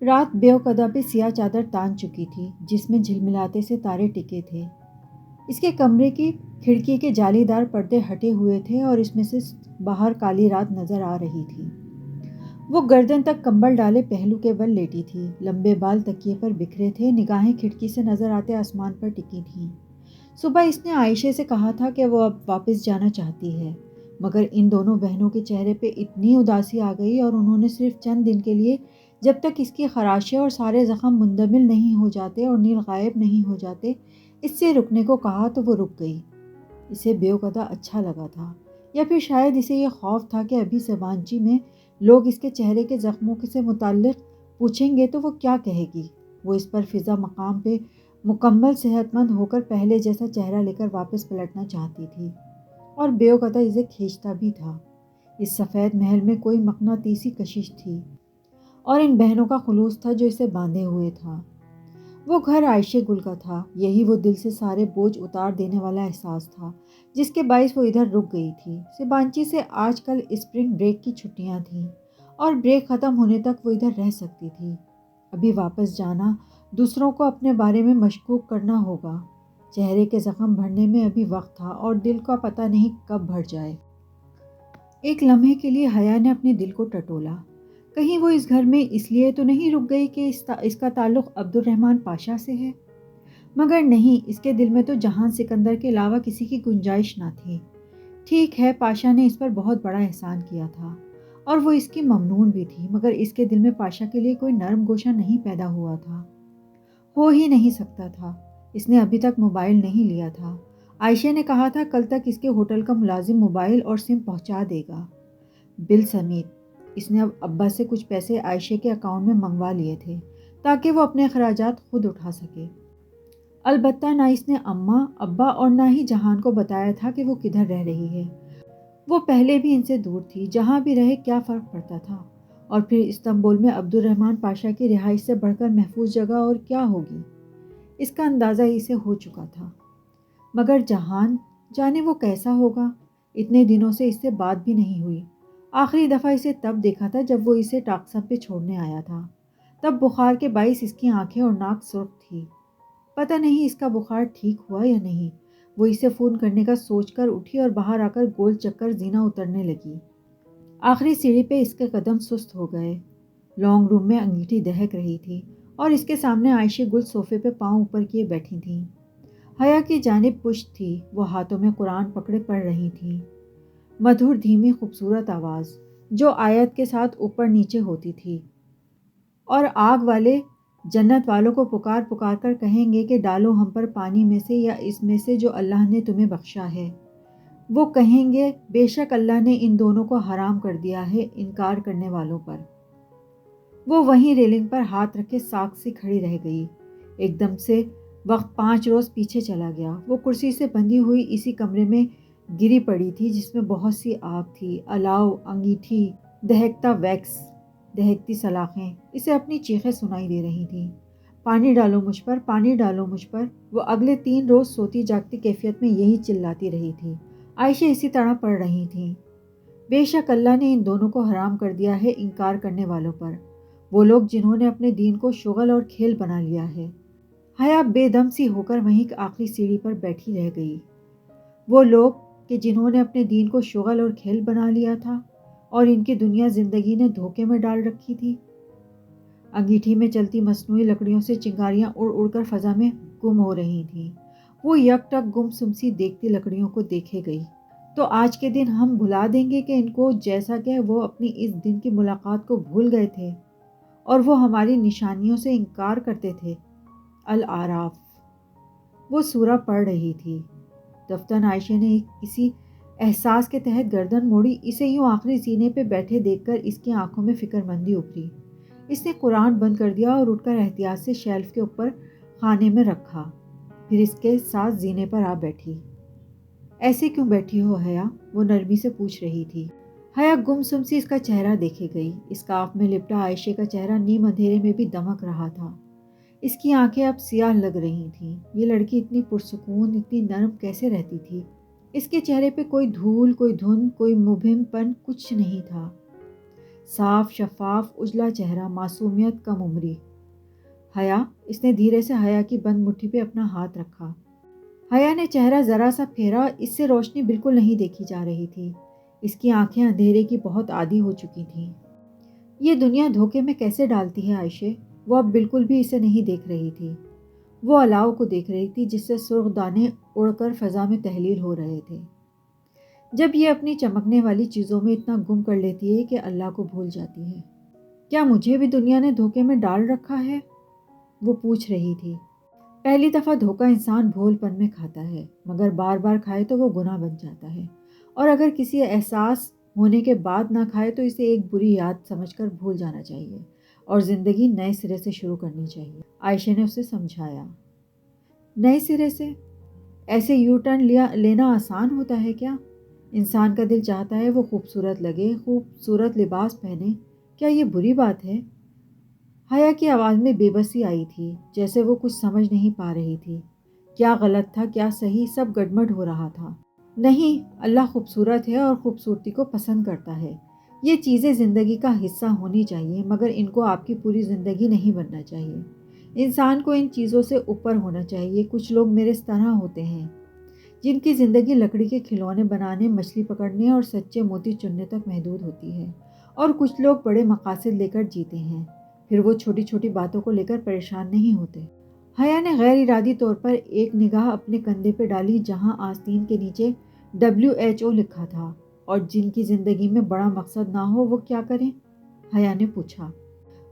رات بیوقدہ پہ سیاہ چادر تان چکی تھی جس میں جھلملاتے سے تارے ٹکے تھے۔ اس کے کمرے کی کھڑکی کے جالی دار پردے ہٹے ہوئے تھے اور اس میں سے باہر کالی رات نظر آ رہی تھی۔ وہ گردن تک کمبل ڈالے پہلو کے بل لیٹی تھی، لمبے بال تکیے پر بکھرے تھے، نگاہیں کھڑکی سے نظر آتے آسمان پر ٹکی تھیں۔ صبح اس نے عائشہ سے کہا تھا کہ وہ اب واپس جانا چاہتی ہے، مگر ان دونوں بہنوں کے چہرے پہ اتنی اداسی آ گئی اور انہوں نے صرف چند دن کے لیے، جب تک اس کی خراشیں اور سارے زخم مندمل نہیں ہو جاتے اور نیل غائب نہیں ہو جاتے، اس سے رکنے کو کہا تو وہ رک گئی۔ اسے بیوقدہ اچھا لگا تھا، یا پھر شاید اسے یہ خوف تھا کہ ابھی سیوانچی میں لوگ اس کے چہرے کے زخموں سے متعلق پوچھیں گے تو وہ کیا کہے گی۔ وہ اس پر فضا مقام پہ مکمل صحت مند ہو کر پہلے جیسا چہرہ لے کر واپس پلٹنا چاہتی تھی، اور بیوقدہ اسے کھینچتا بھی تھا۔ اس سفید محل میں کوئی مقناطیسی کشش تھی اور ان بہنوں کا خلوص تھا جو اسے باندھے ہوئے تھا۔ وہ گھر عائشہ گل کا تھا، یہی وہ دل سے سارے بوجھ اتار دینے والا احساس تھا جس کے باعث وہ ادھر رک گئی تھی۔ سیبانچی سے آج کل اسپرنگ بریک کی چھٹیاں تھیں اور بریک ختم ہونے تک وہ ادھر رہ سکتی تھی۔ ابھی واپس جانا دوسروں کو اپنے بارے میں مشکوک کرنا ہوگا۔ چہرے کے زخم بھرنے میں ابھی وقت تھا اور دل کا پتہ نہیں کب بھر جائے۔ ایک لمحے کے لیے حیا نے اپنے دل کو ٹٹولا، کہیں وہ اس گھر میں اس لیے تو نہیں رک گئی کہ اس کا تعلق عبد الرحمن پاشا سے ہے؟ مگر نہیں، اس کے دل میں تو جہان سکندر کے علاوہ کسی کی گنجائش نہ تھی۔ ٹھیک ہے، پاشا نے اس پر بہت بڑا احسان کیا تھا اور وہ اس کی ممنون بھی تھی، مگر اس کے دل میں پاشا کے لیے کوئی نرم گوشہ نہیں پیدا ہوا تھا، ہو ہی نہیں سکتا تھا۔ اس نے ابھی تک موبائل نہیں لیا تھا۔ عائشہ نے کہا تھا کل تک اس کے ہوٹل کا ملازم موبائل اور سم پہنچا دے گا، بل سمیت۔ اس نے اب ابا سے کچھ پیسے عائشہ کے اکاؤنٹ میں منگوا لیے تھے تاکہ وہ اپنے اخراجات خود اٹھا سکے۔ البتہ نہ اس نے اماں، ابا اور نہ ہی جہان کو بتایا تھا کہ وہ کدھر رہ رہی ہے۔ وہ پہلے بھی ان سے دور تھی، جہاں بھی رہے کیا فرق پڑتا تھا، اور پھر استنبول میں عبد الرحمن پاشا کی رہائش سے بڑھ کر محفوظ جگہ اور کیا ہوگی، اس کا اندازہ اسے ہو چکا تھا۔ مگر جہان جانے وہ کیسا ہوگا، اتنے دنوں سے اس سے بات بھی نہیں ہوئی۔ آخری دفعہ اسے تب دیکھا تھا جب وہ اسے ٹاکسم پہ چھوڑنے آیا تھا، تب بخار کے باعث اس کی آنکھیں اور ناک سرخ تھی۔ پتہ نہیں اس کا بخار ٹھیک ہوا یا نہیں۔ وہ اسے فون کرنے کا سوچ کر اٹھی اور باہر آ کر گول چکر زینہ اترنے لگی۔ آخری سیڑھی پہ اس کے قدم سست ہو گئے۔ لانگ روم میں انگیٹھی دہک رہی تھی اور اس کے سامنے عائشہ گل صوفے پہ پاؤں اوپر کیے بیٹھی تھیں۔ حیا کی جانب پشت تھی، وہ ہاتھوں میں قرآن پکڑے پڑھ رہی تھیں۔ مدھر دھیمی خوبصورت آواز جو آیت کے ساتھ اوپر نیچے ہوتی تھی، اور آگ والے جنت والوں کو پکار پکار کر کہیں گے کہ ڈالو ہم پر پانی میں سے یا اس میں سے جو اللہ نے تمہیں بخشا ہے۔ وہ کہیں گے بے شک اللہ نے ان دونوں کو حرام کر دیا ہے انکار کرنے والوں پر۔ وہ وہیں ریلنگ پر ہاتھ رکھے ساکھ سے کھڑی رہ گئی۔ ایک دم سے وقت 5 روز پیچھے چلا گیا۔ وہ کرسی سے بندھی ہوئی اسی کمرے میں گری پڑی تھی جس میں بہت سی آگ تھی، الاؤ، انگیٹھی، دہکتا ویکس، دہکتی سلاخیں۔ اسے اپنی چیخیں سنائی دے رہی تھیں، پانی ڈالو مجھ پر، پانی ڈالو مجھ پر۔ وہ اگلے 3 روز سوتی جاگتی کیفیت میں یہی چلاتی رہی تھی۔ عائشہ اسی طرح پڑھ رہی تھیں، بے شک اللہ نے ان دونوں کو حرام کر دیا ہے انکار کرنے والوں پر، وہ لوگ جنہوں نے اپنے دین کو شغل اور کھیل بنا لیا ہے۔ حیا بے دم سی ہو کر وہیں آخری سیڑھی پر بیٹھی رہ گئی۔ وہ لوگ کہ جنہوں نے اپنے دین کو شغل اور کھیل بنا لیا تھا اور ان کی دنیا زندگی نے دھوکے میں ڈال رکھی تھی۔ انگیٹھی میں چلتی مصنوعی لکڑیوں سے چنگاریاں اڑ اڑ کر فضا میں گم ہو رہی تھیں۔ وہ یک ٹک گم سم سی دیکھتی لکڑیوں کو دیکھے گئی۔ تو آج کے دن ہم بھلا دیں گے کہ ان کو، جیسا کہ وہ اپنی اس دن کی ملاقات کو بھول گئے تھے اور وہ ہماری نشانیوں سے انکار کرتے تھے۔ الاعراف۔ وہ سورہ پڑھ رہی تھی۔ دفتن عائشہ نے کسی احساس کے تحت گردن موڑی، اسے یوں آخری سینے پہ بیٹھے دیکھ کر اس کی آنکھوں میں فکر مندی ابھری۔ اس نے قرآن بند کر دیا اور اٹھ کر احتیاط سے شیلف کے اوپر خانے میں رکھا، پھر اس کے ساتھ زینے پر آ بیٹھی۔ ایسے کیوں بیٹھی ہو حیا؟ وہ نرمی سے پوچھ رہی تھی۔ حیا گم سم سی اس کا چہرہ دیکھے گئی۔ اسکارف میں لپٹا عائشہ کا چہرہ نیم اندھیرے میں بھی دمک رہا تھا۔ اس کی آنکھیں اب سیاہ لگ رہی تھیں۔ یہ لڑکی اتنی پرسکون، اتنی نرم کیسے رہتی تھی؟ اس کے چہرے پہ کوئی دھول، کوئی دھند، کوئی مبہم پن کچھ نہیں تھا۔ صاف شفاف اجلا چہرہ، معصومیت کم عمری۔ حیا، اس نے دھیرے سے حیا کی بند مٹھی پہ اپنا ہاتھ رکھا۔ حیا نے چہرہ ذرا سا پھیرا، اس سے روشنی بالکل نہیں دیکھی جا رہی تھی۔ اس کی آنکھیں اندھیرے کی بہت عادی ہو چکی تھیں۔ یہ دنیا دھوکے میں کیسے ڈالتی ہے عائشہ؟ وہ اب بالکل بھی اسے نہیں دیکھ رہی تھی۔ وہ الاؤ کو دیکھ رہی تھی جس سے سرخ دانے اڑ کر فضا میں تحلیل ہو رہے تھے۔ جب یہ اپنی چمکنے والی چیزوں میں اتنا گم کر لیتی ہے کہ اللہ کو بھول جاتی ہے۔ کیا مجھے بھی دنیا نے دھوکے میں ڈال رکھا ہے؟ وہ پوچھ رہی تھی۔ پہلی دفعہ دھوکہ انسان بھول پن میں کھاتا ہے، مگر بار بار کھائے تو وہ گناہ بن جاتا ہے، اور اگر کسی احساس ہونے کے بعد نہ کھائے تو اسے ایک بری یاد سمجھ کر بھول جانا چاہیے اور زندگی نئے سرے سے شروع کرنی چاہیے، عائشہ نے اسے سمجھایا۔ نئے سرے سے؟ ایسے یو ٹرن لینا آسان ہوتا ہے کیا؟ انسان کا دل چاہتا ہے وہ خوبصورت لگے، خوبصورت لباس پہنے، کیا یہ بری بات ہے؟ حیا کی آواز میں بے بسی آئی تھی، جیسے وہ کچھ سمجھ نہیں پا رہی تھی۔ کیا غلط تھا، کیا صحیح، سب گڑبڑ ہو رہا تھا۔ نہیں، اللہ خوبصورت ہے اور خوبصورتی کو پسند کرتا ہے۔ یہ چیزیں زندگی کا حصہ ہونی چاہیے، مگر ان کو آپ کی پوری زندگی نہیں بننا چاہیے۔ انسان کو ان چیزوں سے اوپر ہونا چاہیے۔ کچھ لوگ میرے اس طرح ہوتے ہیں جن کی زندگی لکڑی کے کھلونے بنانے، مچھلی پکڑنے اور سچے موتی چننے تک محدود ہوتی ہے، اور کچھ لوگ بڑے مقاصد لے کر جیتے ہیں، پھر وہ چھوٹی چھوٹی باتوں کو لے کر پریشان نہیں ہوتے۔ حیا نے غیر ارادی طور پر ایک نگاہ اپنے کندھے پہ ڈالی جہاں آستین کے نیچے WHO لکھا تھا، اور جن کی زندگی میں بڑا مقصد نہ ہو وہ کیا کریں؟ حیا نے پوچھا۔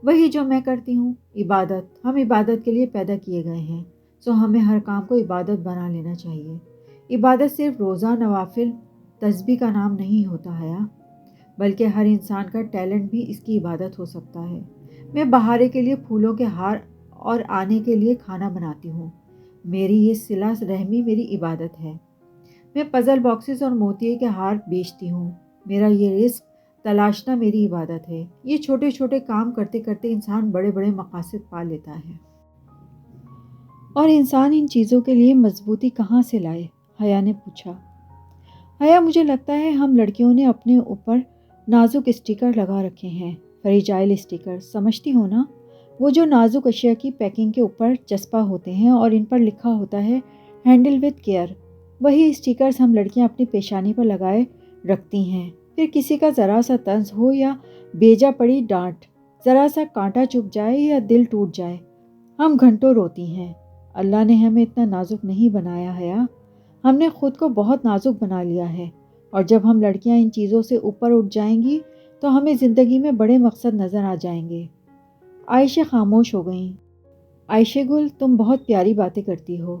وہی جو میں کرتی ہوں، عبادت۔ ہم عبادت کے لیے پیدا کیے گئے ہیں، سو ہمیں ہر کام کو عبادت بنا لینا چاہیے۔ عبادت صرف روزہ، نوافل، تسبیح کا نام نہیں ہوتا حیا، بلکہ ہر انسان کا ٹیلنٹ بھی اس کی عبادت ہو سکتا ہے۔ میں بہارے کے لیے پھولوں کے ہار اور آنے کے لیے کھانا بناتی ہوں۔ میری یہ صلہ رحمی میری عبادت ہے۔ میں پزل باکسز اور موتیے کے ہار بیچتی ہوں۔ میرا یہ رزق تلاشنا میری عبادت ہے۔ یہ چھوٹے چھوٹے کام کرتے کرتے انسان بڑے بڑے مقاصد پا لیتا ہے۔ اور انسان ان چیزوں کے لیے مضبوطی کہاں سے لائے؟ حیا نے پوچھا۔ حیا، مجھے لگتا ہے ہم لڑکیوں نے اپنے اوپر نازک اسٹیکر لگا رکھے ہیں، فریجائل اسٹیکر، سمجھتی ہو نا؟ وہ جو نازک اشیاء کی پیکنگ کے اوپر چسپاں ہوتے ہیں اور ان پر لکھا ہوتا ہے ہینڈل وتھ کیئر۔ وہی اسٹیکرز ہم لڑکیاں اپنی پیشانی پر لگائے رکھتی ہیں، پھر کسی کا ذرا سا طنز ہو یا بیجا پڑی ڈانٹ، ذرا سا کانٹا چبھ جائے یا دل ٹوٹ جائے، ہم گھنٹوں روتی ہیں۔ اللہ نے ہمیں اتنا نازک نہیں بنایا حیا، ہم نے خود کو بہت نازک بنا لیا ہے، اور جب ہم لڑکیاں ان چیزوں سے اوپر اٹھ جائیں گی تو ہمیں زندگی میں بڑے مقصد نظر آ جائیں گے۔ عائشہ خاموش ہو گئیں۔ عائشہ گل، تم بہت پیاری باتیں کرتی ہو۔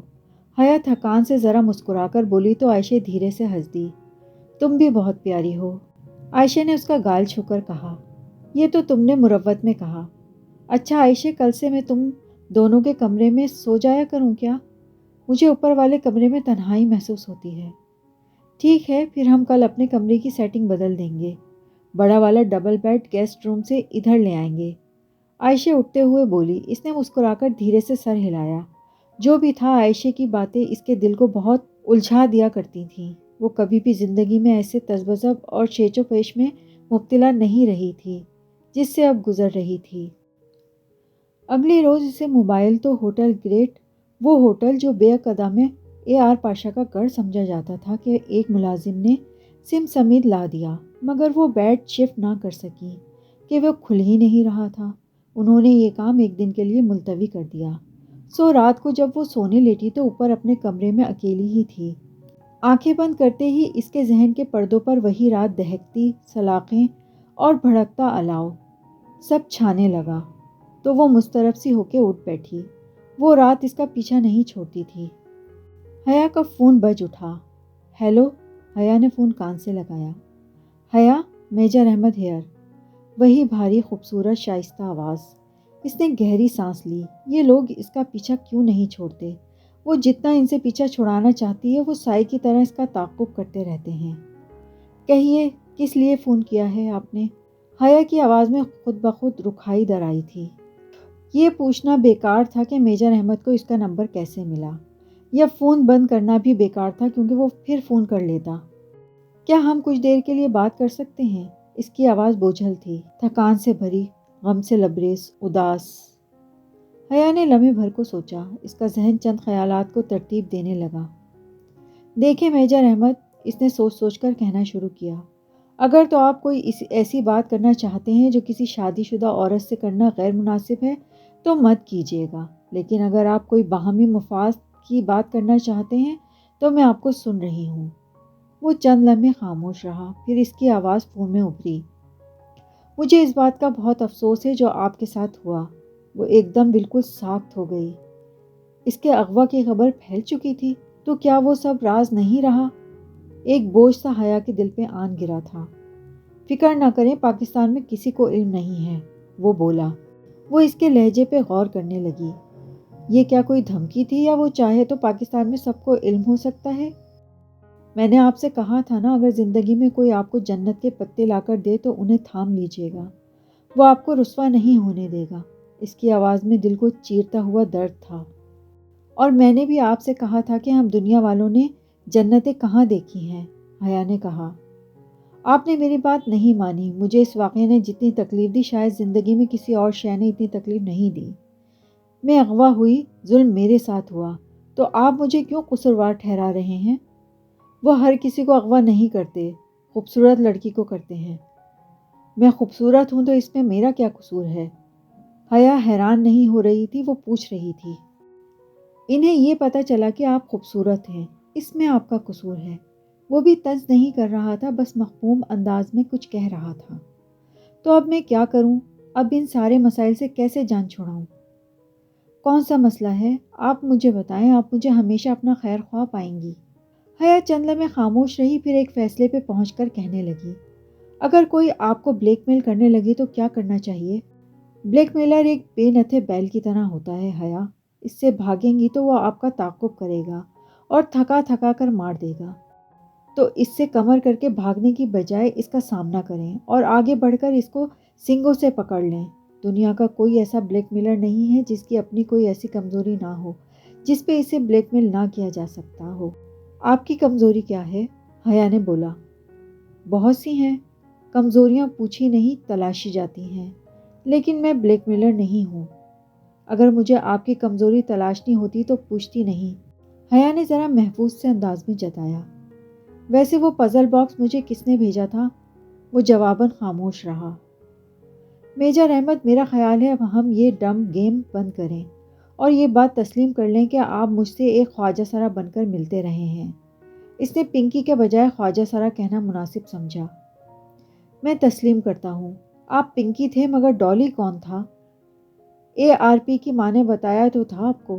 حیا تھکان سے ذرا مسکرا کر بولی تو عائشہ دھیرے سے ہنس دی۔ تم بھی بہت پیاری ہو، عائشہ نے اس کا گال چھو کر کہا۔ یہ تو تم نے مروت میں کہا۔ اچھا عائشہ، کل سے میں تم دونوں کے کمرے میں سو جایا کروں کیا؟ مجھے اوپر والے کمرے میں تنہائی محسوس ہوتی ہے۔ ٹھیک ہے، پھر ہم کل اپنے کمرے کی سیٹنگ بدل دیں گے، بڑا والا ڈبل بیڈ گیسٹ روم سے ادھر لے آئیں گے۔ عائشہ اٹھتے ہوئے بولی۔ اس نے مسکرا کر دھیرے سے سر ہلایا۔ جو بھی تھا، عائشہ کی باتیں اس کے دل کو بہت الجھا دیا کرتی تھیں۔ وہ کبھی بھی زندگی میں ایسے تذبذب اور شیچ و پیش میں مبتلا نہیں رہی تھی جس سے اب گزر رہی تھی۔ اگلی روز اسے موبائل تو ہوٹل گریٹ، وہ ہوٹل جو بیک ادا میں AR پاشا کا گھر سمجھا جاتا تھا، کہ ایک ملازم نے سم سمیت لا دیا، مگر وہ بیڈ شفٹ نہ کر سکی کہ وہ کھل ہی نہیں رہا تھا۔ انہوں نے یہ کام ایک دن کے لیے ملتوی کر دیا۔ سو رات کو جب وہ سونے لیٹی تو اوپر اپنے کمرے میں اکیلی ہی تھی۔ آنکھیں بند کرتے ہی اس کے ذہن کے پردوں پر وہی رات دہکتی سلاخیں اور بھڑکتا الاؤ سب چھانے لگا، تو وہ مضطرب سی ہو کے اٹھ بیٹھی۔ وہ رات اس کا پیچھا نہیں چھوڑتی تھی۔ حیا کا فون بج اٹھا۔ ہیلو، حیا نے فون کان سے لگایا۔ حیا، میجر احمد ہیئر۔ وہی بھاری خوبصورت شائستہ آواز۔ اس نے گہری سانس لی۔ یہ لوگ اس کا پیچھا کیوں نہیں چھوڑتے؟ وہ جتنا ان سے پیچھا چھڑانا چاہتی ہے، وہ سائے کی طرح اس کا تعاقب کرتے رہتے ہیں۔ کہیے، کس لیے فون کیا ہے آپ نے؟ حیا کی آواز میں خود بخود رکھائی در آئی تھی۔ یہ پوچھنا بیکار تھا کہ میجر احمد کو اس کا نمبر کیسے ملا، یا فون بند کرنا بھی بیکار تھا کیونکہ وہ پھر فون کر لیتا۔ کیا ہم کچھ دیر کے لیے بات کر سکتے ہیں؟ اس کی آواز بوجھل تھی، تھکان سے بھری، غم سے لبریز، اداس۔ حیا نے لمحے بھر کو سوچا۔ اس کا ذہن چند خیالات کو ترتیب دینے لگا۔ دیکھیں میجر احمد، اس نے سوچ سوچ کر کہنا شروع کیا، اگر تو آپ کوئی ایسی بات کرنا چاہتے ہیں جو کسی شادی شدہ عورت سے کرنا غیر مناسب ہے تو مت کیجیے گا، لیکن اگر آپ کوئی باہمی مفاد کی بات کرنا چاہتے ہیں تو میں آپ کو سن رہی ہوں۔ وہ چند لمحے خاموش رہا، پھر اس کی آواز فون میں ابھری، مجھے اس بات کا بہت افسوس ہے جو آپ کے ساتھ ہوا۔ وہ ایک دم بالکل ساکت ہو گئی۔ اس کے اغوا کی خبر پھیل چکی تھی تو کیا وہ سب راز نہیں رہا؟ ایک بوجھ سا حیا کے دل پہ آن گرا تھا۔ فکر نہ کریں، پاکستان میں کسی کو علم نہیں ہے، وہ بولا۔ وہ اس کے لہجے پہ غور کرنے لگی۔ یہ کیا کوئی دھمکی تھی یا وہ چاہے تو پاکستان میں سب کو علم ہو سکتا ہے؟ میں نے آپ سے کہا تھا نا، اگر زندگی میں کوئی آپ کو جنت کے پتے لا کر دے تو انہیں تھام لیجیے گا، وہ آپ کو رسوا نہیں ہونے دے گا۔ اس کی آواز میں دل کو چیرتا ہوا درد تھا۔ اور میں نے بھی آپ سے کہا تھا کہ ہم دنیا والوں نے جنتیں کہاں دیکھی ہیں، حیا نے کہا۔ آپ نے میری بات نہیں مانی۔ مجھے اس واقعے نے جتنی تکلیف دی شاید زندگی میں کسی اور شے نے اتنی تکلیف نہیں دی۔ میں اغوا ہوئی، ظلم میرے ساتھ ہوا، تو آپ مجھے کیوں قصوروار ٹھہرا رہے ہیں؟ وہ ہر کسی کو اغوا نہیں کرتے، خوبصورت لڑکی کو کرتے ہیں۔ میں خوبصورت ہوں تو اس میں میرا کیا قصور ہے؟ حیا حیران نہیں ہو رہی تھی، وہ پوچھ رہی تھی، انہیں یہ پتہ چلا کہ آپ خوبصورت ہیں، اس میں آپ کا قصور ہے؟ وہ بھی طنز نہیں کر رہا تھا، بس مفہوم انداز میں کچھ کہہ رہا تھا۔ تو اب میں کیا کروں؟ اب ان سارے مسائل سے کیسے جان چھڑاؤں؟ کون سا مسئلہ ہے؟ آپ مجھے بتائیں، آپ مجھے ہمیشہ اپنا خیر خواہ پائیں گی۔ حیا چند لمحے خاموش رہی، پھر ایک فیصلے پہ پہنچ کر کہنے لگی، اگر کوئی آپ کو بلیک میل کرنے لگے تو کیا کرنا چاہیے؟ بلیک میلر ایک بے نتھے بیل کی طرح ہوتا ہے حیا، اس سے بھاگیں گی تو وہ آپ کا تعاقب کرے گا اور تھکا تھکا کر مار دے گا۔ تو اس سے کمر کر کے بھاگنے کی بجائے اس کا سامنا کریں اور آگے بڑھ کر اس کو سنگوں سے پکڑ لیں۔ دنیا کا کوئی ایسا بلیک میلر نہیں ہے جس کی اپنی کوئی ایسی کمزوری نہ ہو جس پہ اسے بلیک میل نہ کیا جا سکتا ہو۔ آپ کی کمزوری کیا ہے؟ حیا نے بولا۔ بہت سی ہیں، کمزوریاں پوچھی نہیں تلاشی جاتی ہیں، لیکن میں بلیک میلر نہیں ہوں۔ اگر مجھے آپ کی کمزوری تلاشنی ہوتی تو پوچھتی نہیں، حیا نے ذرا محفوظ سے انداز میں جتایا۔ ویسے وہ پزل باکس مجھے کس نے بھیجا تھا؟ وہ جواباً خاموش رہا۔ میجر احمد، میرا خیال ہے اب ہم یہ ڈم گیم بند کریں اور یہ بات تسلیم کر لیں کہ آپ مجھ سے ایک خواجہ سرا بن کر ملتے رہے ہیں۔ اس نے پنکی کے بجائے خواجہ سرا کہنا مناسب سمجھا۔ میں تسلیم کرتا ہوں، آپ پنکی تھے، مگر ڈالی کون تھا؟ ARP کی ماں نے بتایا تو تھا آپ کو۔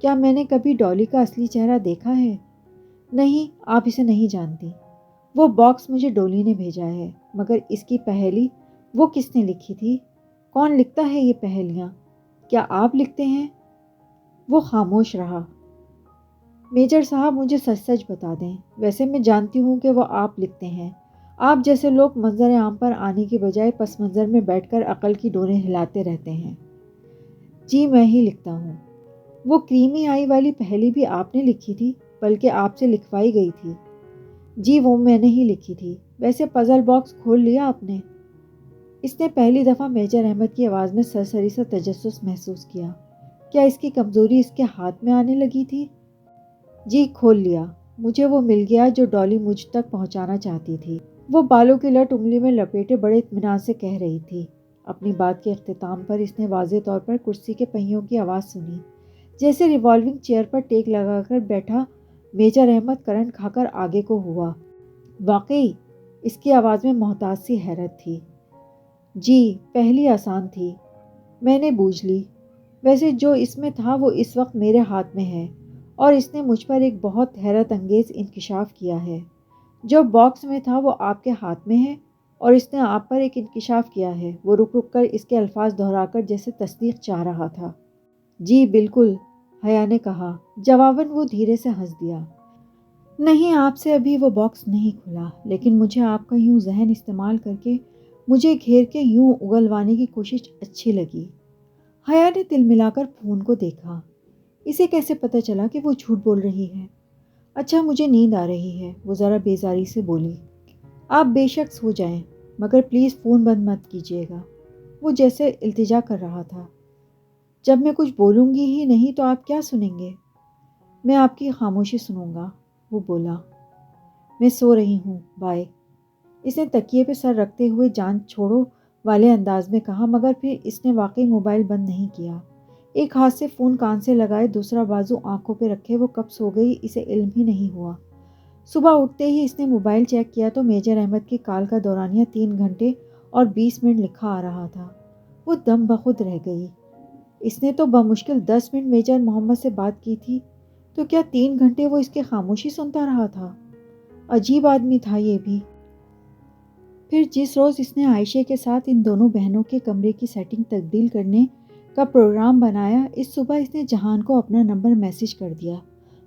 کیا میں نے کبھی ڈالی کا اصلی چہرہ دیکھا ہے؟ نہیں، آپ اسے نہیں جانتی۔ وہ باکس مجھے ڈولی نے بھیجا ہے، مگر اس کی پہیلی وہ کس نے لکھی تھی؟ کون لکھتا ہے یہ پہیلیاں؟ کیا آپ لکھتے ہیں؟ وہ خاموش رہا۔ میجر صاحب، مجھے سچ سچ بتا دیں، ویسے میں جانتی ہوں کہ وہ آپ لکھتے ہیں۔ آپ جیسے لوگ منظر عام پر آنے کی بجائے پس منظر میں بیٹھ کر عقل کی ڈوریں ہلاتے رہتے ہیں۔ جی میں ہی لکھتا ہوں۔ وہ کریمی آئی والی پہیلی بھی آپ نے لکھی تھی، بلکہ آپ سے لکھوائی گئی تھی۔ جی وہ میں نے ہی لکھی تھی۔ ویسے پزل باکس کھول لیا آپ نے؟ اس نے پہلی دفعہ میجر احمد کی آواز میں سرسری سا تجسس محسوس کیا۔ کیا اس کی کمزوری اس کے ہاتھ میں آنے لگی تھی؟ جی کھول لیا۔ مجھے وہ مل گیا جو ڈالی مجھ تک پہنچانا چاہتی تھی۔ وہ بالوں کی لٹ انگلی میں لپیٹے بڑے اطمینان سے کہہ رہی تھی۔ اپنی بات کے اختتام پر اس نے واضح طور پر کرسی کے پہیوں کی آواز سنی، جیسے ریوالونگ چیئر پر ٹیک لگا کر بیٹھا میجر احمد کرنٹ کھا کر آگے کو ہوا۔ واقعی؟ اس کی آواز میں محتاط سی حیرت تھی۔ جی، پہلی آسان تھی، میں نے بوجھ لی۔ ویسے جو اس میں تھا وہ اس وقت میرے ہاتھ میں ہے اور اس نے مجھ پر ایک بہت حیرت انگیز انکشاف کیا ہے۔ جو باکس میں تھا وہ آپ کے ہاتھ میں ہے اور اس نے آپ پر ایک انکشاف کیا ہے۔ وہ رک رک کر اس کے الفاظ دہرا کر جیسے تصدیق چاہ رہا تھا۔ جی بالکل، حیا نے کہا۔ جواباً وہ دھیرے سے ہنس دیا۔ نہیں، آپ سے ابھی وہ باکس نہیں کھلا، لیکن مجھے آپ کا یوں ذہن استعمال کر کے مجھے گھیر کے یوں اگلوانے کی کوشش اچھی لگی۔ حیا نے تل ملا کر فون کو دیکھا۔ اسے کیسے پتہ چلا کہ وہ جھوٹ بول رہی ہے؟ اچھا مجھے نیند آ رہی ہے، وہ ذرا بیزاری سے بولی۔ آپ بے شک سو جائیں۔ مگر پلیز فون بند مت کیجیے گا۔ وہ جیسے التجا کر رہا تھا۔ جب میں کچھ بولوں گی ہی نہیں تو آپ کیا سنیں گے؟ میں آپ کی خاموشی سنوں گا، وہ بولا۔ میں سو رہی ہوں، بائے۔ اس نے تکیے پہ سر رکھتے ہوئے جان چھوڑو والے انداز میں کہا، مگر پھر اس نے واقعی موبائل بند نہیں کیا۔ ایک ہاتھ سے فون کان سے لگائے، دوسرا بازو آنکھوں پہ رکھے وہ کب سو گئی اسے علم ہی نہیں ہوا۔ صبح اٹھتے ہی اس نے موبائل چیک کیا تو میجر احمد کی کال کا دورانیہ 3 گھنٹے اور 20 منٹ لکھا آ رہا تھا۔ وہ دم بخود رہ گئی۔ اس نے تو بمشکل 10 منٹ میجر محمد سے بات کی تھی، تو کیا 3 گھنٹے وہ اس کی خاموشی سنتا رہا تھا؟ عجیب آدمی تھا یہ بھی۔ پھر جس روز اس نے عائشہ کے ساتھ ان دونوں بہنوں کے کمرے کی سیٹنگ تبدیل کرنے کا پروگرام بنایا، اس صبح اس نے جہان کو اپنا نمبر میسج کر دیا،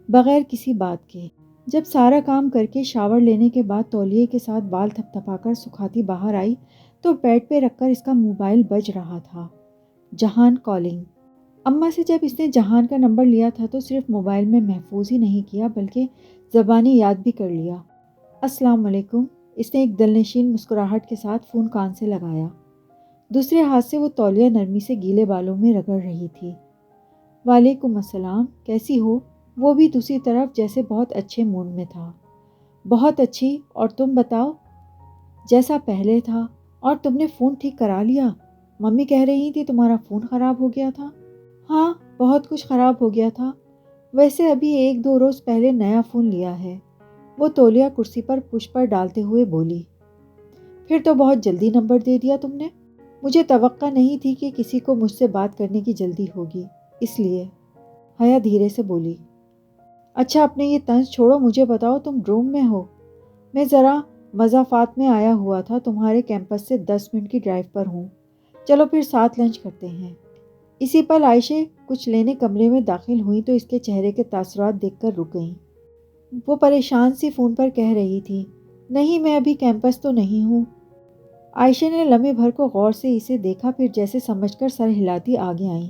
بغیر کسی بات کے۔ جب سارا کام کر کے شاور لینے کے بعد تولیے کے ساتھ بال تھپ تھپا کر سکھاتی باہر آئی تو بیڈ پہ رکھ کر اس کا موبائل بج رہا تھا۔ جہان کالنگ۔ اماں سے جب اس نے جہان کا نمبر لیا تھا تو صرف موبائل میں محفوظ ہی نہیں کیا بلکہ زبانی یاد بھی کر لیا۔ السلام علیکم، اس نے ایک دلنشین مسکراہٹ کے ساتھ فون کان سے لگایا۔ دوسرے ہاتھ سے وہ تولیہ نرمی سے گیلے بالوں میں رگڑ رہی تھی۔ وعلیکم السلام، کیسی ہو؟ وہ بھی دوسری طرف جیسے بہت اچھے موڈ میں تھا۔ بہت اچھی، اور تم بتاؤ؟ جیسا پہلے تھا۔ اور تم نے فون ٹھیک کرا لیا؟ ممی کہہ رہی تھی تمہارا فون خراب ہو گیا تھا۔ ہاں، بہت کچھ خراب ہو گیا تھا، ویسے ابھی 1-2 روز پہلے نیا فون لیا ہے، وہ تولیہ کرسی پر پش پر ڈالتے ہوئے بولی۔ پھر تو بہت جلدی نمبر دے دیا تم نے۔ مجھے توقع نہیں تھی کہ کسی کو مجھ سے بات کرنے کی جلدی ہوگی، اس لیے۔ حیا دھیرے سے بولی۔ اچھا اپنے یہ طنز چھوڑو، مجھے بتاؤ تم روم میں ہو؟ میں ذرا مضافات میں آیا ہوا تھا، تمہارے کیمپس سے 10 منٹ کی ڈرائیو پر ہوں، چلو پھر ساتھ لنچ کرتے ہیں۔ اسی پل عائشہ کچھ لینے کمرے میں داخل ہوئی تو اس کے چہرے کے تاثرات دیکھ کر رک گئیں۔ وہ پریشان سی فون پر کہہ رہی تھی، نہیں میں ابھی کیمپس تو نہیں ہوں۔ عائشہ نے لمحے بھر کو غور سے اسے دیکھا، پھر جیسے سمجھ کر سر ہلاتی آگے آئیں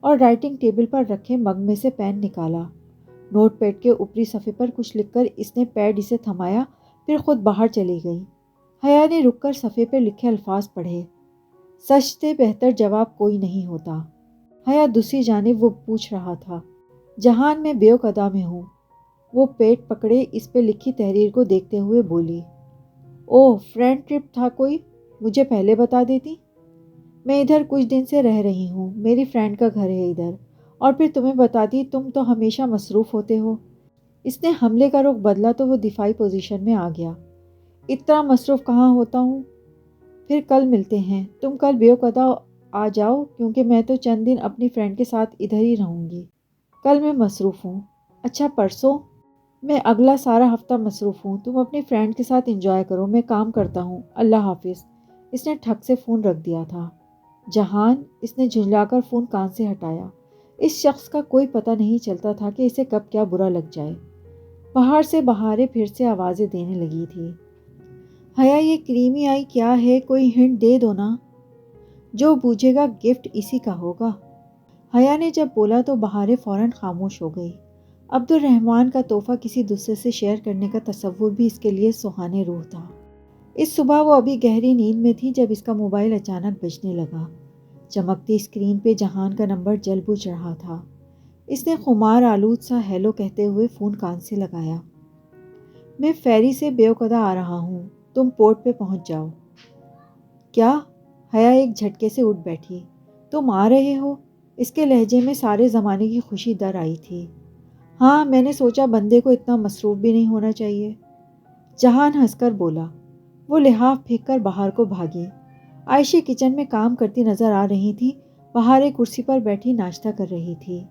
اور رائٹنگ ٹیبل پر رکھے مگ میں سے پین نکالا۔ نوٹ پیڈ کے اوپری صفحے پر کچھ لکھ کر اس نے پیڈ اسے تھمایا، پھر خود باہر چلی گئی۔ حیا نے رک کر صفحے پہ لکھے الفاظ پڑھے، سچ سے بہتر جواب کوئی نہیں ہوتا۔ حیا دوسری جانب وہ پوچھ رہا تھا، جہان میں بیوق ادا میں ہوں۔ وہ پیٹ پکڑے اس پہ لکھی تحریر کو دیکھتے ہوئے بولی، اوہ فرینڈ ٹرپ تھا کوئی، مجھے پہلے بتا دیتی۔ میں ادھر کچھ دن سے رہ رہی ہوں، میری فرینڈ کا گھر ہے ادھر، اور پھر تمہیں بتاتی، تم تو ہمیشہ مصروف ہوتے ہو۔ اس نے حملے کا رخ بدلا تو وہ دفاعی پوزیشن میں آ گیا۔ اتنا مصروف کہاں ہوتا ہوں؟ پھر کل ملتے ہیں، تم کل بیوق ادا آ جاؤ کیونکہ میں تو چند دن اپنی فرینڈ کے ساتھ ادھر ہی رہوں گی۔ کل میں مصروف ہوں۔ اچھا پرسوں؟ میں اگلا سارا ہفتہ مصروف ہوں، تم اپنی فرینڈ کے ساتھ انجوائے کرو، میں کام کرتا ہوں، اللہ حافظ۔ اس نے ٹھک سے فون رکھ دیا تھا۔ جہان، اس نے جھنجلا کر فون کان سے ہٹایا۔ اس شخص کا کوئی پتہ نہیں چلتا تھا کہ اسے کب کیا برا لگ جائے۔ باہر سے بہاریں پھر سے آوازیں دینے لگی تھی۔ حیا یہ کریمی آئی کیا ہے، کوئی ہنٹ دے دو نا۔ جو بوجھے گا گفٹ اسی کا ہوگا۔ حیا نے جب بولا تو بہاریں فوراً خاموش ہو گئی۔ عبد الرحمن کا تحفہ کسی دوسرے سے شیئر کرنے کا تصور بھی اس کے لیے سہانے روح تھا۔ اس صبح وہ ابھی گہری نیند میں تھی جب اس کا موبائل اچانک بجنے لگا۔ چمکتی اسکرین پہ جہان کا نمبر جل بجھ رہا تھا۔ اس نے خمار آلود سا ہیلو کہتے ہوئے فون کان سے لگایا۔ میں فیری سے بیوقدہ آ رہا ہوں، تم پورٹ پہ پہنچ جاؤ۔ کیا؟ حیا ایک جھٹکے سے اٹھ بیٹھی۔ تم آ رہے ہو؟ اس کے لہجے میں سارے زمانے کی خوشی در آئی تھی۔ ہاں، میں نے سوچا بندے کو اتنا مصروف بھی نہیں ہونا چاہیے۔ جہان ہنس کر بولا۔ وہ لحاف پھینک کر باہر کو بھاگی۔ عائشہ کچن میں کام کرتی نظر آ رہی تھی، بہاریں کرسی پر بیٹھی ناشتہ کر رہی تھی۔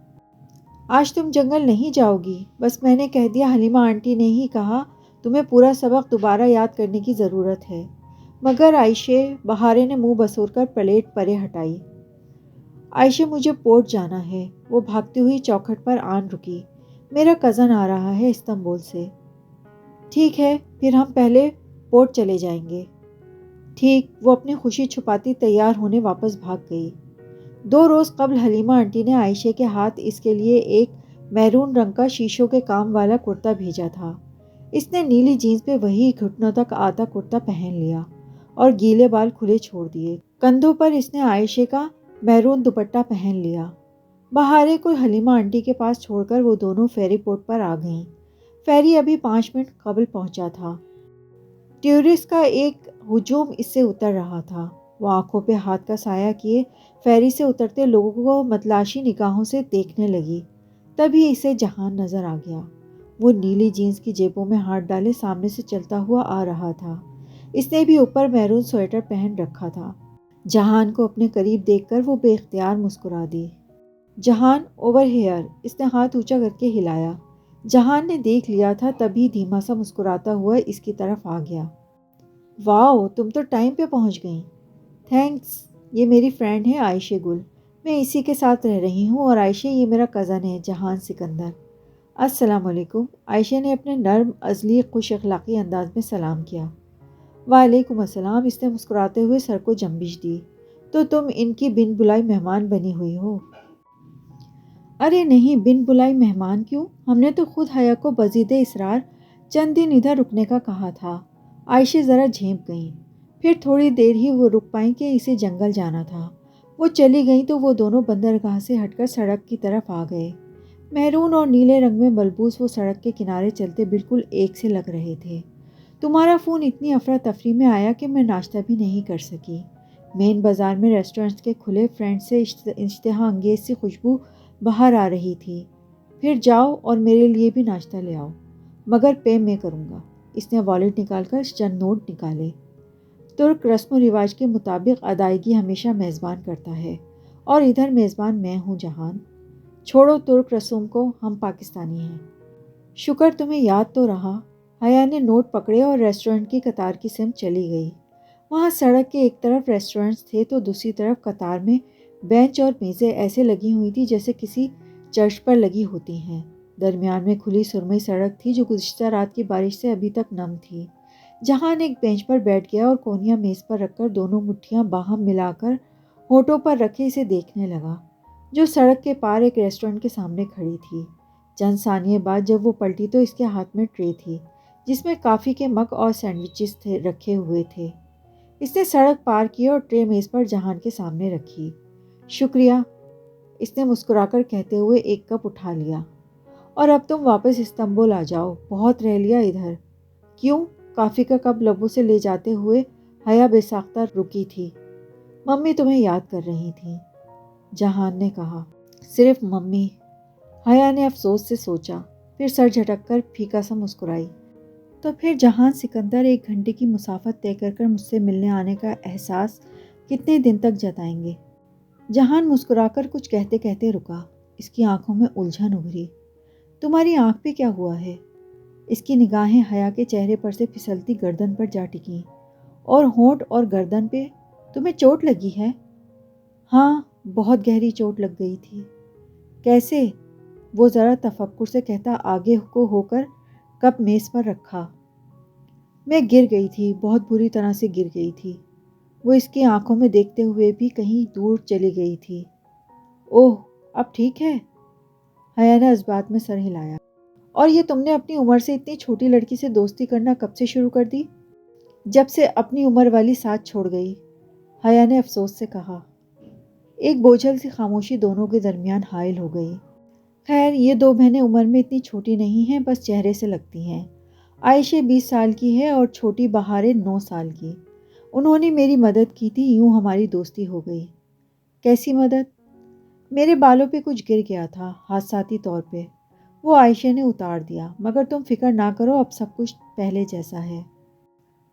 آج تم جنگل نہیں جاؤ گی؟ بس میں نے کہہ دیا، حلیمہ آنٹی نے ہی کہا تمہیں پورا سبق دوبارہ یاد کرنے کی ضرورت ہے۔ مگر عائشہ، بہاریں نے منہ بسور کر پلیٹ پرے ہٹائی۔ عائشہ مجھے پورٹ جانا ہے۔ وہ بھاگتی ہوئی چوکھٹ پر آن رکی۔ میرا کزن آ رہا ہے استنبول سے۔ ٹھیک ہے، پھر ہم پہلے پورٹ چلے جائیں گے۔ ٹھیک، وہ اپنی خوشی چھپاتی تیار ہونے واپس بھاگ گئی۔ 2 روز قبل حلیمہ آنٹی نے عائشہ کے ہاتھ اس کے لیے ایک میرون رنگ کا شیشوں کے کام والا کرتا بھیجا تھا۔ اس نے نیلی جینس پہ وہی گھٹنوں تک آتا کرتا پہن لیا اور گیلے بال کھلے چھوڑ دیے۔ کندھوں پر اس نے عائشہ کا میرون دوپٹہ پہن لیا۔ بہارے کو حلیمہ آنٹی کے پاس چھوڑ کر وہ دونوں فیری پورٹ پر آ گئیں۔ فیری ابھی 5 منٹ قبل پہنچا تھا۔ ٹورسٹ کا ایک ہجوم اس سے اتر رہا تھا۔ وہ آنکھوں پہ ہاتھ کا سایہ کیے فیری سے اترتے لوگوں کو متلاشی نگاہوں سے دیکھنے لگی۔ تبھی اسے جہان نظر آ گیا۔ وہ نیلی جینس کی جیبوں میں ہاتھ ڈالے سامنے سے چلتا ہوا آ رہا تھا۔ اس نے بھی اوپر میرون سویٹر پہن رکھا تھا۔ جہان کو اپنے قریب دیکھ کر وہ بے اختیار مسکرا دی۔ جہان، اوور ہیئر، اس نے ہاتھ اونچا کر کے ہلایا۔ جہان نے دیکھ لیا تھا، تبھی دھیما سا مسکراتا ہوا اس کی طرف آ گیا۔ واؤ، تم تو ٹائم پہ پہنچ گئیں۔ تھینکس، یہ میری فرینڈ ہے عائشہ گل، میں اسی کے ساتھ رہ رہی ہوں، اور عائشہ یہ میرا کزن ہے جہان سکندر۔ السلام علیکم، عائشہ نے اپنے نرم ازلی خوش اخلاقی انداز میں سلام کیا۔ وعلیکم السلام، اس نے مسکراتے ہوئے سر کو جنبش دی۔ تو تم ان کی بن بلائی مہمان بنی ہوئی ہو؟ ارے نہیں، بن بلائی مہمان کیوں، ہم نے تو خود حیا کو بضد اصرار چند دن ادھر رکنے کا کہا تھا۔ عائشہ ذرا جھینپ گئیں، پھر تھوڑی دیر ہی وہ رک پائیں کہ اسے جنگل جانا تھا۔ وہ چلی گئیں تو وہ دونوں بندرگاہ سے ہٹ کر سڑک کی طرف آ گئے۔ میرون اور نیلے رنگ میں ملبوس وہ سڑک کے کنارے چلتے بالکل ایک سے لگ رہے تھے۔ تمہارا فون اتنی افراتفری میں آیا کہ میں ناشتہ بھی نہیں کر سکی۔ مین بازار میں ریسٹورنٹس کے کھلے فرنٹ سے اشتہا انگیز سی خوشبو باہر آ رہی تھی۔ پھر جاؤ اور میرے لیے بھی ناشتہ لے آؤ، مگر پے میں کروں گا۔ اس نے والیٹ نکال کر چند نوٹ نکالے۔ ترک رسم و رواج کے مطابق ادائیگی ہمیشہ میزبان کرتا ہے، اور ادھر میزبان میں ہوں جہان۔ چھوڑو ترک رسوم کو، ہم پاکستانی ہیں۔ شکر تمہیں یاد تو رہا۔ حیا نے نوٹ پکڑے اور ریسٹورنٹ کی قطار کی سمت چلی گئی۔ وہاں سڑک کے ایک طرف ریسٹورنٹس تھے تو دوسری طرف قطار میں بینچ اور میزیں ایسے لگی ہوئی تھی جیسے کسی چرچ پر لگی ہوتی ہیں۔ درمیان میں کھلی سرمئی سڑک تھی جو گزشتہ رات کی بارش سے ابھی تک نم تھی۔ جہان ایک بینچ پر بیٹھ گیا اور کونیاں میز پر رکھ کر دونوں مٹھیاں باہم ملا کر ہونٹوں پر رکھے اسے دیکھنے لگا، جو سڑک کے پار ایک ریسٹورنٹ کے سامنے کھڑی تھی۔ چند ثانیے بعد جب وہ پلٹی تو اس کے ہاتھ میں ٹرے تھی جس میں کافی کے مگ اور سینڈوچز رکھے ہوئے تھے۔ اس نے سڑک پار کی اور ٹرے میز پر جہان کے سامنے رکھی۔ شکریہ، اس نے مسکرا کر کہتے ہوئے ایک کپ اٹھا لیا۔ اور اب تم واپس استنبول آ جاؤ، بہت رہ لیا ادھر۔ کیوں؟ کافی کا کپ لبوں سے لے جاتے ہوئے حیا بے ساختہ رکی تھی۔ ممی تمہیں یاد کر رہی تھیں، جہان نے کہا۔ صرف ممی؟ حیا نے افسوس سے سوچا، پھر سر جھٹک کر پھیکا سا مسکرائی۔ تو پھر جہان سکندر 1 گھنٹے کی مسافت طے کر کر مجھ سے ملنے آنے کا احساس کتنے دن تک جتائیں گے؟ جہان مسکرا کر کچھ کہتے کہتے رکا۔ اس کی آنکھوں میں الجھن ابھری۔ تمہاری آنکھ پہ کیا ہوا ہے؟ اس کی نگاہیں حیا کے چہرے پر سے پھسلتی گردن پر جا ٹکیں۔ اور ہونٹ اور گردن پہ تمہیں چوٹ لگی ہے؟ ہاں، بہت گہری چوٹ لگ گئی تھی۔ کیسے؟ وہ ذرا تفکر سے کہتا آگے کو ہو کر کپ میز پر رکھا۔ میں گر گئی تھی، بہت بری طرح سے گر گئی تھی۔ وہ اس کی آنکھوں میں دیکھتے ہوئے بھی کہیں دور چلی گئی تھی۔ اوہ، اب ٹھیک ہے؟ حیا نے اس بات میں سر ہلایا۔ اور یہ تم نے اپنی عمر سے اتنی چھوٹی لڑکی سے دوستی کرنا کب سے شروع کر دی؟ جب سے اپنی عمر والی ساتھ چھوڑ گئی، حیا نے افسوس سے کہا۔ ایک بوجھل سی خاموشی دونوں کے درمیان حائل ہو گئی۔ خیر، یہ 2 بہنیں عمر میں اتنی چھوٹی نہیں ہیں، بس چہرے سے لگتی ہیں۔ عائشہ 20 سال کی ہے اور چھوٹی بہاریں 9 سال کی۔ انہوں نے میری مدد کی تھی، یوں ہماری دوستی ہو گئی۔ کیسی مدد؟ میرے بالوں پہ کچھ گر گیا تھا، حادثاتی طور پہ، وہ عائشہ نے اتار دیا۔ مگر تم فکر نہ کرو، اب سب کچھ پہلے جیسا ہے۔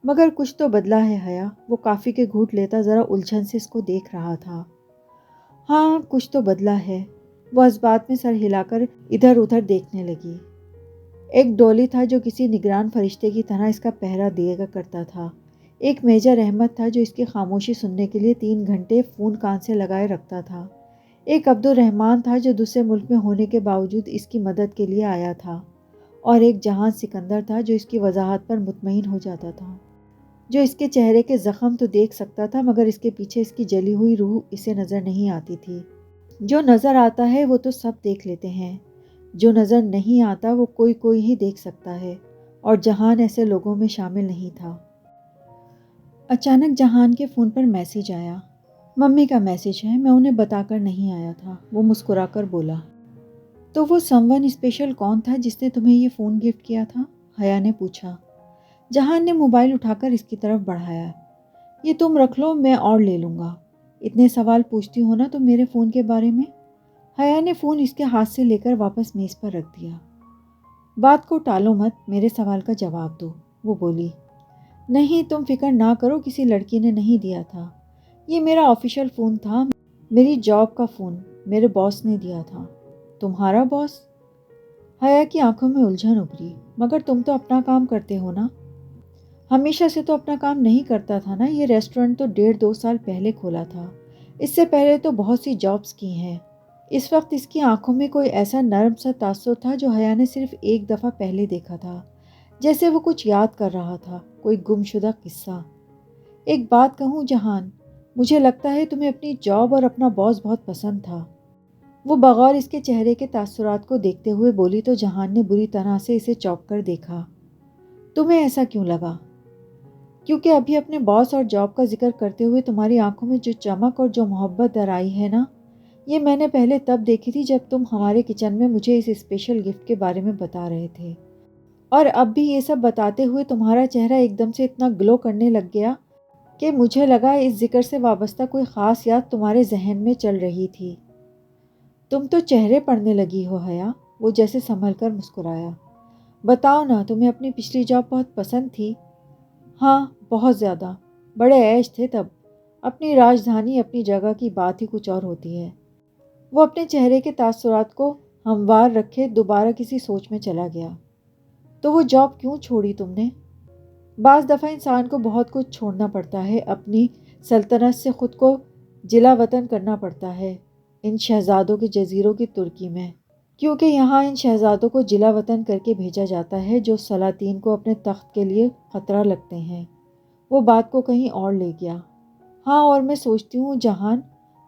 مگر کچھ تو بدلا ہے حیا، وہ کافی کے گھونٹ لیتا ذرا الجھن سے اس کو دیکھ رہا تھا۔ ہاں، کچھ تو بدلا ہے، وہ اس بات میں سر ہلا کر ادھر ادھر دیکھنے لگی۔ ایک ڈولی تھا جو کسی نگران فرشتے کی طرح اس کا پہرا دیا کرتا تھا۔ ایک میجر احمد تھا جو اس کی خاموشی سننے کے لیے 3 گھنٹے فون کان سے لگائے رکھتا تھا۔ ایک عبد الرحمن تھا جو دوسرے ملک میں ہونے کے باوجود اس کی مدد کے لیے آیا تھا، اور ایک جہان سکندر تھا جو اس کی وضاحت پر مطمئن ہو جاتا تھا، جو اس کے چہرے کے زخم تو دیکھ سکتا تھا مگر اس کے پیچھے اس کی جلی ہوئی روح اسے نظر نہیں آتی تھی۔ جو نظر آتا ہے وہ تو سب دیکھ لیتے ہیں، جو نظر نہیں آتا وہ کوئی ہی دیکھ سکتا ہے، اور جہان ایسے لوگوں میں شامل نہیں تھا۔ اچانک جہان کے فون پر میسیج آیا۔ ممی کا میسیج ہے، میں انہیں بتا کر نہیں آیا تھا، وہ مسکرا کر بولا۔ تو وہ سم ون اسپیشل کون تھا جس نے تمہیں یہ فون گفٹ کیا تھا؟ حیا نے پوچھا۔ جہان نے موبائل اٹھا کر اس کی طرف بڑھایا۔ یہ تم رکھ لو، میں اور لے لوں گا۔ اتنے سوال پوچھتی ہو نا تم میرے فون کے بارے میں۔ حیا نے فون اس کے ہاتھ سے لے کر واپس میز پر رکھ دیا۔ بات کو ٹالو مت، میرے سوال کا جواب دو، وہ بولی۔ نہیں، تم فکر نہ کرو، کسی لڑکی نے نہیں دیا تھا۔ یہ میرا آفیشیل فون تھا، میری جاب کا فون، میرے باس نے دیا تھا۔ تمہارا باس؟ حیا کی آنکھوں میں الجھن ابھری۔ مگر تم تو اپنا کام کرتے ہو نا؟ ہمیشہ سے تو اپنا کام نہیں کرتا تھا نا، یہ ریسٹورنٹ تو 1.5-2 سال پہلے کھولا تھا، اس سے پہلے تو بہت سی جابز کی ہیں۔ اس وقت اس کی آنکھوں میں کوئی ایسا نرم سا تاثر تھا جو حیا نے صرف ایک دفعہ پہلے دیکھا تھا، جیسے وہ کچھ یاد کر رہا تھا، کوئی گم شدہ قصہ۔ ایک بات کہوں جہان، مجھے لگتا ہے تمہیں اپنی جاب اور اپنا باس بہت پسند تھا۔ وہ بغور اس کے چہرے کے تاثرات کو دیکھتے ہوئے بولی تو جہان نے بری طرح سے اسے چونک کر دیکھا۔ تمہیں ایسا کیوں لگا؟ کیونکہ ابھی اپنے باس اور جاب کا ذکر کرتے ہوئے تمہاری آنکھوں میں جو چمک اور جو محبت در آئی ہے نا، یہ میں نے پہلے تب دیکھی تھی جب تم ہمارے کچن میں مجھے اس اسپیشل گفٹ کے بارے میں بتا رہے تھے، اور اب بھی یہ سب بتاتے ہوئے تمہارا چہرہ ایک دم سے اتنا گلو کرنے لگ گیا کہ مجھے لگا اس ذکر سے وابستہ کوئی خاص یاد تمہارے ذہن میں چل رہی تھی۔ تم تو چہرے پڑھنے لگی ہو حیا، وہ جیسے سنبھل کر مسکرایا۔ بتاؤ نا، تمہیں اپنی پچھلی جاب بہت پسند تھی؟ ہاں، بہت زیادہ، بڑے عیش تھے تب۔ اپنی راجدھانی، اپنی جگہ کی بات ہی کچھ اور ہوتی ہے۔ وہ اپنے چہرے کے تاثرات کو ہموار رکھے دوبارہ کسی سوچ میں چلا گیا۔ تو وہ جاب کیوں چھوڑی تم نے؟ بعض دفعہ انسان کو بہت کچھ چھوڑنا پڑتا ہے، اپنی سلطنت سے خود کو جلا وطن کرنا پڑتا ہے ان شہزادوں کے جزیروں کی ترکی میں، کیونکہ یہاں ان شہزادوں کو جلا وطن کر کے بھیجا جاتا ہے جو سلاطین کو اپنے تخت کے لیے خطرہ لگتے ہیں۔ وہ بات کو کہیں اور لے گیا۔ ہاں، اور میں سوچتی ہوں جہان،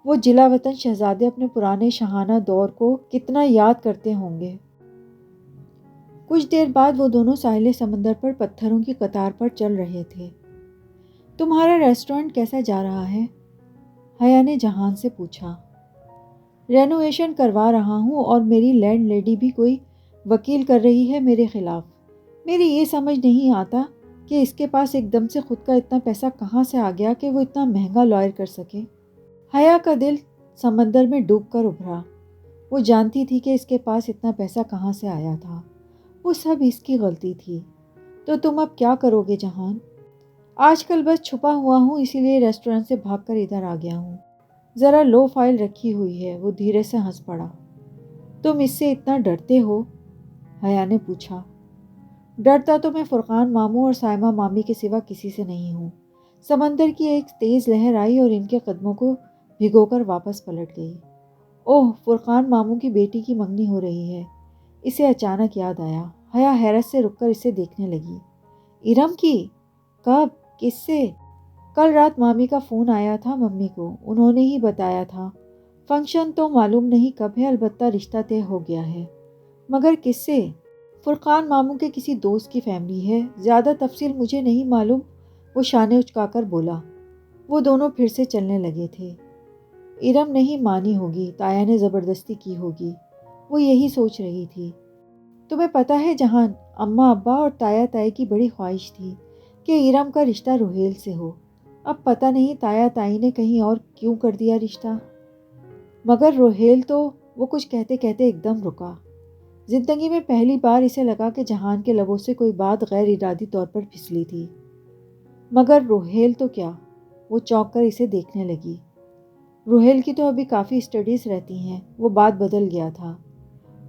وہ جلا وطن شہزادے اپنے پرانے شاہانہ دور کو کتنا یاد کرتے ہوں گے۔ کچھ دیر بعد وہ دونوں ساحل سمندر پر پتھروں کی قطار پر چل رہے تھے۔ تمہارا ریسٹورنٹ کیسا جا رہا ہے؟ حیا نے جہان سے پوچھا۔ رینوویشن کروا رہا ہوں اور میری لینڈ لیڈی بھی کوئی وکیل کر رہی ہے میرے خلاف۔ میری یہ سمجھ نہیں آتا کہ اس کے پاس ایک دم سے خود کا اتنا پیسہ کہاں سے آ گیا کہ وہ اتنا مہنگا لائر کر سکے۔ حیا کا دل سمندر میں ڈوب کر ابھرا۔ وہ جانتی تھی کہ اس کے پاس اتنا پیسہ کہاں سے آیا تھا، وہ سب اس کی غلطی تھی۔ تو تم اب کیا کرو گے جہان؟ آج کل بس چھپا ہوا ہوں، اسی لیے ریسٹورنٹ سے بھاگ کر ادھر آ گیا ہوں۔ ذرا لو فائل رکھی ہوئی ہے، وہ دھیرے سے ہنس پڑا۔ تم اس سے اتنا ڈرتے ہو؟ حیا نے پوچھا۔ ڈرتا تو میں فرقان ماموں اور سائمہ مامی کے سوا کسی سے نہیں ہوں۔ سمندر کی ایک تیز لہر آئی اور ان کے قدموں کو بھگو کر واپس پلٹ گئی۔ اوہ، فرقان ماموں کی بیٹی کی منگنی ہو رہی ہے، اسے اچانک یاد آیا۔ حیا حیرت سے رک کر اسے دیکھنے لگی۔ ارم کی؟ کب؟ کس سے؟ کل رات مامی کا فون آیا تھا ممی کو، انہوں نے ہی بتایا تھا۔ فنکشن تو معلوم نہیں کب ہے، البتہ رشتہ طے ہو گیا ہے۔ مگر کس سے؟ فرقان ماموں کے کسی دوست کی فیملی ہے، زیادہ تفصیل مجھے نہیں معلوم، وہ شانے اچکا کر بولا۔ وہ دونوں پھر سے چلنے لگے تھے۔ ارم نہیں مانی ہوگی، تایا نے زبردستی کی ہوگی، وہ یہی سوچ رہی تھی۔ تمہیں پتہ ہے جہان، اماں ابا اور تایا تائی کی بڑی خواہش تھی کہ ارم کا رشتہ روہیل سے ہو۔ اب پتہ نہیں تایا تائی نے کہیں اور کیوں کر دیا رشتہ۔ مگر روہیل تو، وہ کچھ کہتے کہتے ایک دم رکا۔ زندگی میں پہلی بار اسے لگا کہ جہان کے لبوں سے کوئی بات غیر ارادی طور پر پھسلی تھی۔ مگر روہیل تو کیا؟ وہ چونک کر اسے دیکھنے لگی۔ روہیل کی تو ابھی کافی اسٹڈیز رہتی ہیں، وہ بات بدل گیا تھا،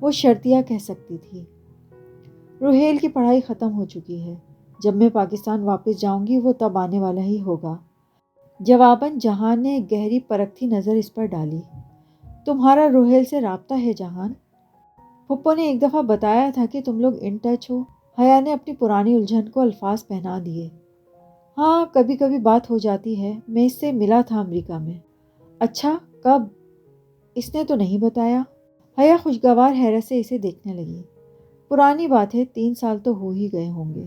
وہ شرطیہ کہہ سکتی تھی۔ روہیل کی پڑھائی ختم ہو چکی ہے، جب میں پاکستان واپس جاؤں گی وہ تب آنے والا ہی ہوگا۔ جواباً جہان نے ایک گہری پرکھتی نظر اس پر ڈالی۔ تمہارا روہیل سے رابطہ ہے جہان؟ پھپھو نے ایک دفعہ بتایا تھا کہ تم لوگ ان ٹچ ہو۔ حیا نے اپنی پرانی الجھن کو الفاظ پہنا دیے۔ ہاں، کبھی کبھی بات ہو جاتی ہے، میں اس سے ملا تھا امریکہ میں۔ اچھا، کب؟ اس نے تو نہیں بتایا۔ حیا خوشگوار حیرت سے اسے دیکھنے لگی۔ پرانی بات ہے، 3 سال تو ہو ہی گئے ہوں گے۔